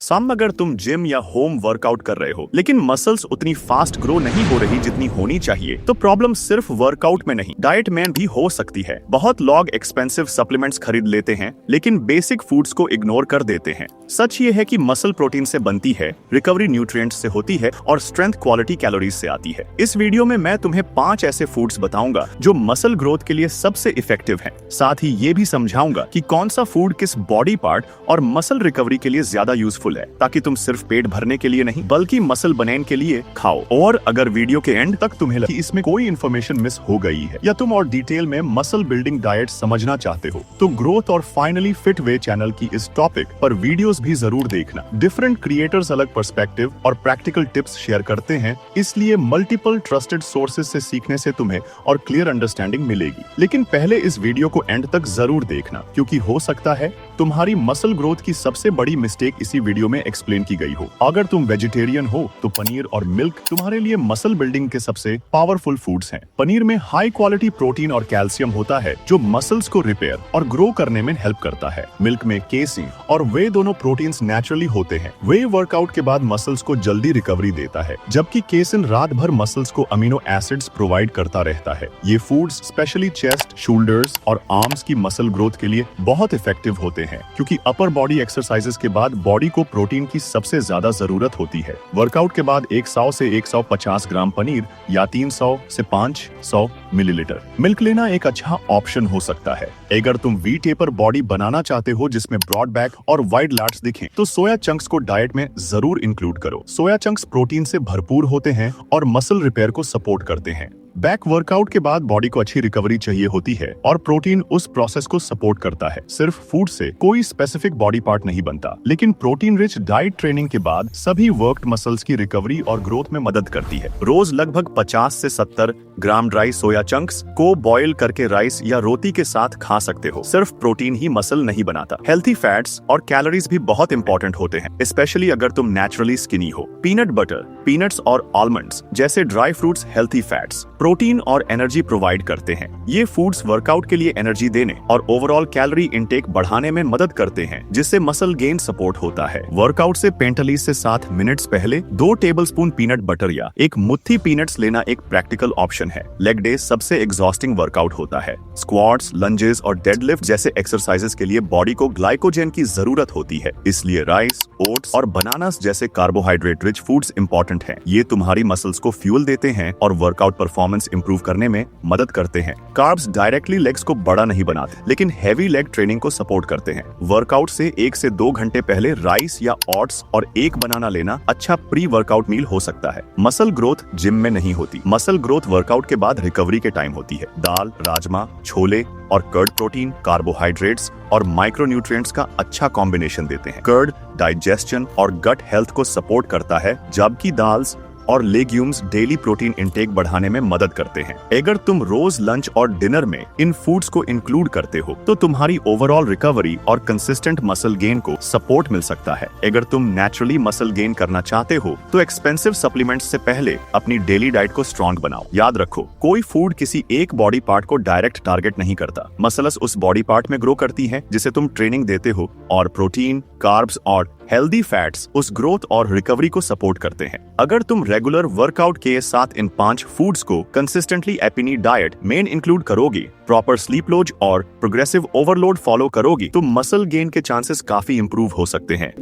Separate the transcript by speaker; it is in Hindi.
Speaker 1: सम अगर तुम जिम या होम वर्कआउट कर रहे हो लेकिन मसल्स उतनी फास्ट ग्रो नहीं हो रही जितनी होनी चाहिए, तो प्रॉब्लम सिर्फ वर्कआउट में नहीं, डाइट में भी हो सकती है। बहुत लोग एक्सपेंसिव सप्लीमेंट्स खरीद लेते हैं लेकिन बेसिक फूड्स को इग्नोर कर देते हैं। सच ये है कि मसल प्रोटीन से बनती है, रिकवरी न्यूट्रिएंट्स से होती है और स्ट्रेंथ क्वालिटी कैलोरीज से आती है। इस वीडियो में मैं तुम्हें 5 ऐसे फूड्स बताऊंगा जो मसल ग्रोथ के लिए सबसे इफेक्टिव हैं। साथ ही ये भी समझाऊंगा कि कौन सा फूड किस बॉडी पार्ट और मसल रिकवरी के लिए ज्यादा यूजफुल है, ताकि तुम सिर्फ पेट भरने के लिए नहीं बल्कि मसल बनने के लिए खाओ। और अगर वीडियो के एंड तक तुम्हें लगे कि इसमें कोई इन्फॉर्मेशन मिस हो गई है या तुम और डिटेल में मसल बिल्डिंग डाइट समझना चाहते हो, तो ग्रोथ और फाइनली फिट वे चैनल की इस टॉपिक पर वीडियोस भी जरूर देखना। डिफरेंट क्रिएटर्स अलग पर्सपेक्टिव और प्रैक्टिकल टिप्स शेयर करते हैं, इसलिए मल्टीपल ट्रस्टेड सोर्सेज से सीखने से तुम्हें और क्लियर अंडरस्टैंडिंग मिलेगी। लेकिन पहले इस वीडियो को एंड तक जरूर देखना, क्योंकि हो सकता है तुम्हारी मसल ग्रोथ की सबसे बड़ी मिस्टेक इसी वीडियो में एक्सप्लेन की गई हो। अगर तुम वेजिटेरियन हो तो पनीर और मिल्क तुम्हारे लिए मसल बिल्डिंग के सबसे पावरफुल फूड्स हैं। पनीर में हाई क्वालिटी प्रोटीन और कैल्शियम होता है जो मसल्स को रिपेयर और ग्रो करने में हेल्प करता है। मिल्क में केसिन और वे दोनों प्रोटीन्स नेचुरली होते हैं। वे वर्कआउट के बाद मसल्स को जल्दी रिकवरी देता है, जबकि केसिन रात भर मसल्स को अमीनो एसिड्स प्रोवाइड करता रहता है। ये फूड्स स्पेशली चेस्ट, शोल्डर्स और आर्म्स की मसल ग्रोथ के लिए बहुत इफेक्टिव होते हैं, क्योंकि अपर बॉडी एक्सरसाइजेस के बाद बॉडी को प्रोटीन की सबसे ज्यादा जरूरत होती है। वर्कआउट के बाद 100 से 150 ग्राम पनीर या 300 से 500 मिलीलीटर मिल्क लेना एक अच्छा ऑप्शन हो सकता है। अगर तुम वी टेपर बॉडी बनाना चाहते हो जिसमें ब्रॉड बैक और वाइड लैट्स दिखें, तो सोया चंक्स को डाइट में जरूर इंक्लूड करो। सोया चंक्स प्रोटीन से भरपूर होते हैं और मसल रिपेयर को सपोर्ट करते हैं। बैक वर्कआउट के बाद बॉडी को अच्छी रिकवरी चाहिए होती है और प्रोटीन उस प्रोसेस को सपोर्ट करता है। सिर्फ फूड से कोई स्पेसिफिक बॉडी पार्ट नहीं बनता, लेकिन प्रोटीन रिच डाइट ट्रेनिंग के बाद सभी वर्क्ड मसल्स की रिकवरी और ग्रोथ में मदद करती है। रोज लगभग 50 से 70 ग्राम ड्राई सोया चंक्स को बॉयल करके राइस या रोटी के साथ खा सकते हो। सिर्फ प्रोटीन ही मसल नहीं बनाता, हेल्थी फैट्स और कैलोरीज भी बहुत इंपॉर्टेंट होते हैं, स्पेशली अगर तुम नेचुरली स्किनी हो। पीनट बटर, पीनट्स और आलमंड्स जैसे dry fruits healthy fats, protein और एनर्जी प्रोवाइड करते हैं। ये फूड्स वर्कआउट के लिए एनर्जी देने और ओवरऑल कैलोरी इंटेक बढ़ाने में मदद करते हैं, जिससे मसल गेन सपोर्ट होता है। वर्कआउट से 45 से 60 मिनट्स पहले 2 टेबलस्पून पीनट बटर या एक मुट्ठी पीनट्स लेना एक प्रैक्टिकल ऑप्शन है। लेग डे सबसे एग्जॉस्टिंग वर्कआउट होता है। स्क्वाट्स, लंजेस और डेडलिफ्ट जैसे एक्सरसाइजेस के लिए बॉडी को ग्लाइकोजन की जरूरत होती है, इसलिए राइस, ओट्स और बनानास जैसे कार्बोहाइड्रेट रिच फूड्स इंपॉर्टेंट हैं। ये तुम्हारी मसल्स को फ्यूल देते हैं और वर्कआउट परफॉर्मेंस इंप्रूव करने में मदद करते हैं। कार्ब्स डायरेक्टली लेग्स को बड़ा नहीं बनाते, लेकिन हैवी लेग ट्रेनिंग को सपोर्ट करते हैं। वर्कआउट से 1 से 2 घंटे पहले राइस या ओट्स और एक बनाना लेना अच्छा प्री वर्कआउट मील हो सकता है। मसल ग्रोथ जिम में नहीं होती, मसल ग्रोथ वर्कआउट के बाद रिकवरी के टाइम होती है। दाल, राजमा, छोले और कर्ड प्रोटीन, कार्बोहाइड्रेट्स और माइक्रोन्यूट्रिएंट्स का अच्छा कॉम्बिनेशन देते हैं। कर्ड डाइजेशन और गट हेल्थ को सपोर्ट करता है, जबकि दाल्स और लेग्यूम्स डेली प्रोटीन इंटेक बढ़ाने में मदद करते हैं। अगर तुम रोज लंच और डिनर में इन फूड्स को इंक्लूड करते हो, तो तुम्हारी ओवरऑल रिकवरी और कंसिस्टेंट मसल गेन को सपोर्ट मिल सकता है। अगर तुम नेचुरली मसल गेन करना चाहते हो, तो एक्सपेंसिव सप्लीमेंट्स से पहले अपनी डेली डाइट को स्ट्रॉन्ग बनाओ। याद रखो, कोई फूड किसी एक बॉडी पार्ट को डायरेक्ट टारगेट नहीं करता। मसल्स उस बॉडी पार्ट में ग्रो करती है जिसे तुम ट्रेनिंग देते हो, और प्रोटीन, कार्ब्स और हेल्दी फैट्स उस ग्रोथ और रिकवरी को सपोर्ट करते हैं। अगर तुम रेगुलर वर्कआउट के साथ इन 5 फूड्स को कंसिस्टेंटली अपनी डाइट में इंक्लूड करोगे, प्रॉपर स्लीप लोज और प्रोग्रेसिव ओवरलोड फॉलो करोगी, तो मसल गेन के चांसेस काफी इंप्रूव हो सकते हैं।